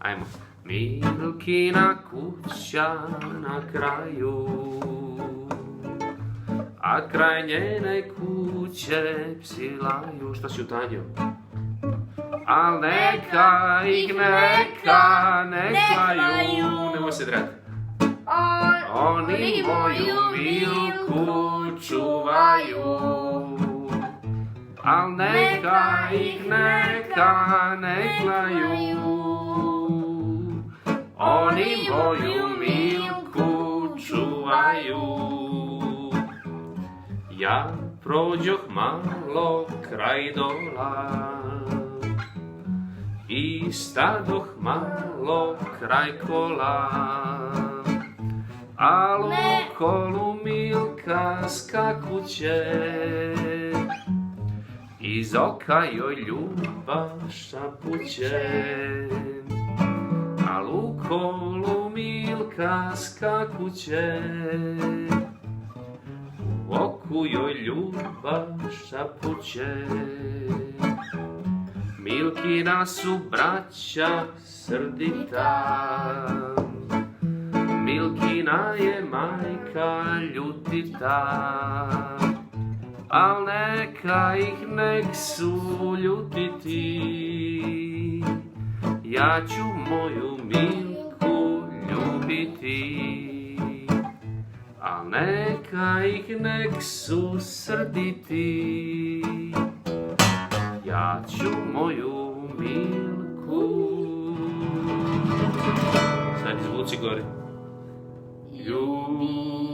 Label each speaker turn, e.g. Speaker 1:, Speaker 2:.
Speaker 1: Ajmo. Milkina kuća na kraju, a kraj njene kuće psi laju. Šta si utanjio? Al neka ih ne klaju. Nemoj se drati. Oni moju Milku čuvaju. Al neka ih ne klaju. Oni moju Milku čuvaju. Ja prođoh malo kraj dola i stadoh malo kraj kola, al u kolu Milka skakuće, iz oka joj ljubav šapuće. Al u kolu Milka skakuće, u oku joj ljubav šapuće. Milkina su braća srdita, Milkina je majka ljutita, al neka ih nek su ljutiti. Ja ću moju Milku ljubiti, al neka ih nek su srditi. Ja ću moju Milku, sad izvuci gori, ljubiti.